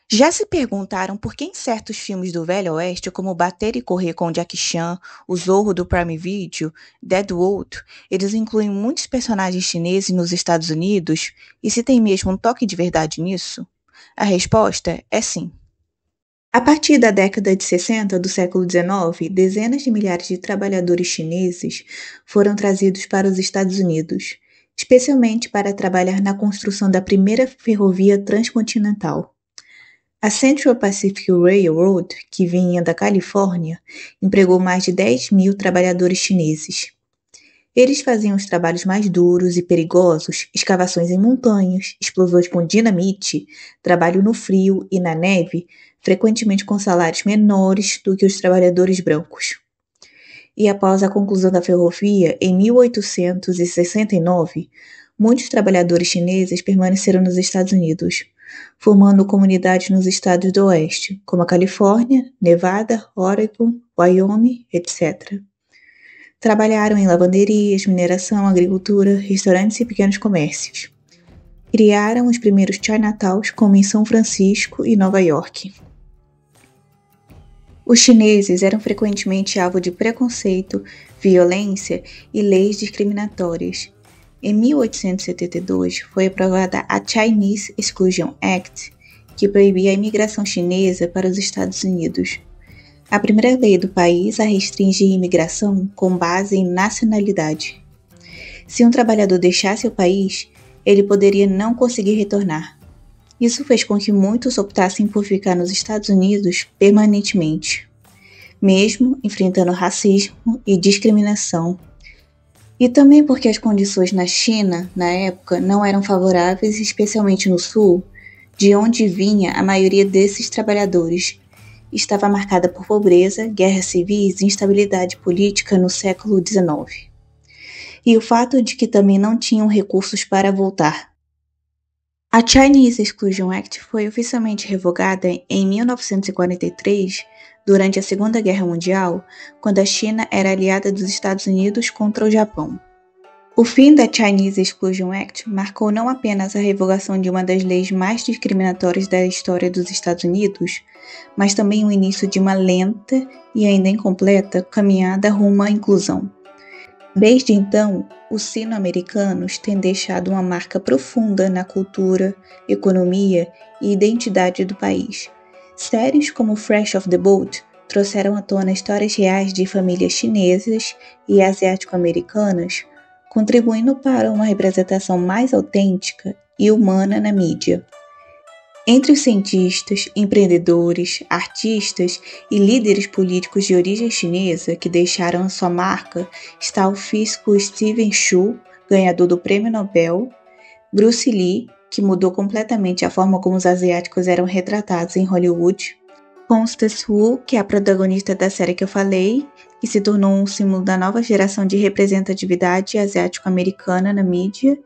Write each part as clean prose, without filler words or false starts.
Já se perguntaram por que em certos filmes do Velho Oeste, como Bater e Correr com Jackie Chan, O Zorro do Prime Video, Deadwood, eles incluem muitos personagens chineses nos Estados Unidos? E se tem mesmo um toque de verdade nisso? A resposta é sim. A partir da década de 60 do século XIX, dezenas de milhares de trabalhadores chineses foram trazidos para os Estados Unidos, especialmente para trabalhar na construção da primeira ferrovia transcontinental. A Central Pacific Railroad, que vinha da Califórnia, empregou mais de 10.000 trabalhadores chineses. Eles faziam os trabalhos mais duros e perigosos, escavações em montanhas, explosões com dinamite, trabalho no frio e na neve, frequentemente com salários menores do que os trabalhadores brancos. E após a conclusão da ferrovia, em 1869, muitos trabalhadores chineses permaneceram nos Estados Unidos, formando comunidades nos estados do Oeste, como a Califórnia, Nevada, Oregon, Wyoming, etc. Trabalharam em lavanderias, mineração, agricultura, restaurantes e pequenos comércios. Criaram os primeiros Chinatowns, como em São Francisco e Nova York. Os chineses eram frequentemente alvo de preconceito, violência e leis discriminatórias. Em 1872, foi aprovada a Chinese Exclusion Act, que proibia a imigração chinesa para os Estados Unidos. A primeira lei do país a restringe a imigração com base em nacionalidade. Se um trabalhador deixasse o país, ele poderia não conseguir retornar. Isso fez com que muitos optassem por ficar nos Estados Unidos permanentemente, mesmo enfrentando racismo e discriminação. E também porque as condições na China, na época, não eram favoráveis, especialmente no sul, de onde vinha a maioria desses trabalhadores. Estava marcada por pobreza, guerras civis e instabilidade política no século XIX. E o fato de que também não tinham recursos para voltar. A Chinese Exclusion Act foi oficialmente revogada em 1943, durante a Segunda Guerra Mundial, quando a China era aliada dos Estados Unidos contra o Japão. O fim da Chinese Exclusion Act marcou não apenas a revogação de uma das leis mais discriminatórias da história dos Estados Unidos, mas também o início de uma lenta e ainda incompleta caminhada rumo à inclusão. Desde então, os sino-americanos têm deixado uma marca profunda na cultura, economia e identidade do país. Séries como Fresh Off the Boat trouxeram à tona histórias reais de famílias chinesas e asiático-americanas, contribuindo para uma representação mais autêntica e humana na mídia. Entre os cientistas, empreendedores, artistas e líderes políticos de origem chinesa que deixaram a sua marca está o físico Steven Chu, ganhador do Prêmio Nobel, Bruce Lee, que mudou completamente a forma como os asiáticos eram retratados em Hollywood, Constance Wu, que é a protagonista da série que eu falei, que se tornou um símbolo da nova geração de representatividade asiático-americana na mídia,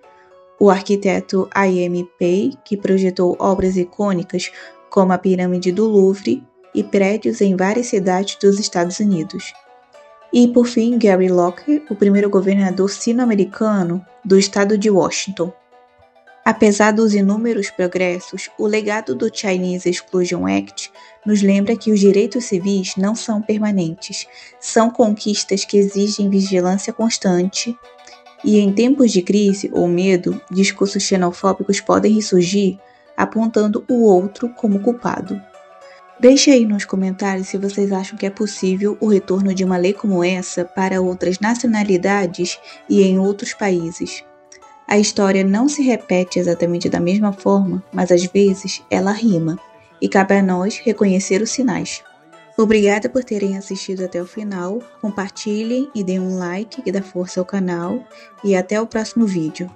o arquiteto I.M. Pei, que projetou obras icônicas como a Pirâmide do Louvre e prédios em várias cidades dos Estados Unidos. E, por fim, Gary Locke, o primeiro governador sino-americano do estado de Washington. Apesar dos inúmeros progressos, o legado do Chinese Exclusion Act nos lembra que os direitos civis não são permanentes, são conquistas que exigem vigilância constante, e em tempos de crise ou medo, discursos xenofóbicos podem ressurgir apontando o outro como culpado. Deixe aí nos comentários se vocês acham que é possível o retorno de uma lei como essa para outras nacionalidades e em outros países. A história não se repete exatamente da mesma forma, mas às vezes ela rima, e cabe a nós reconhecer os sinais. Obrigada por terem assistido até o final, compartilhem e deem um like que dá força ao canal, e até o próximo vídeo.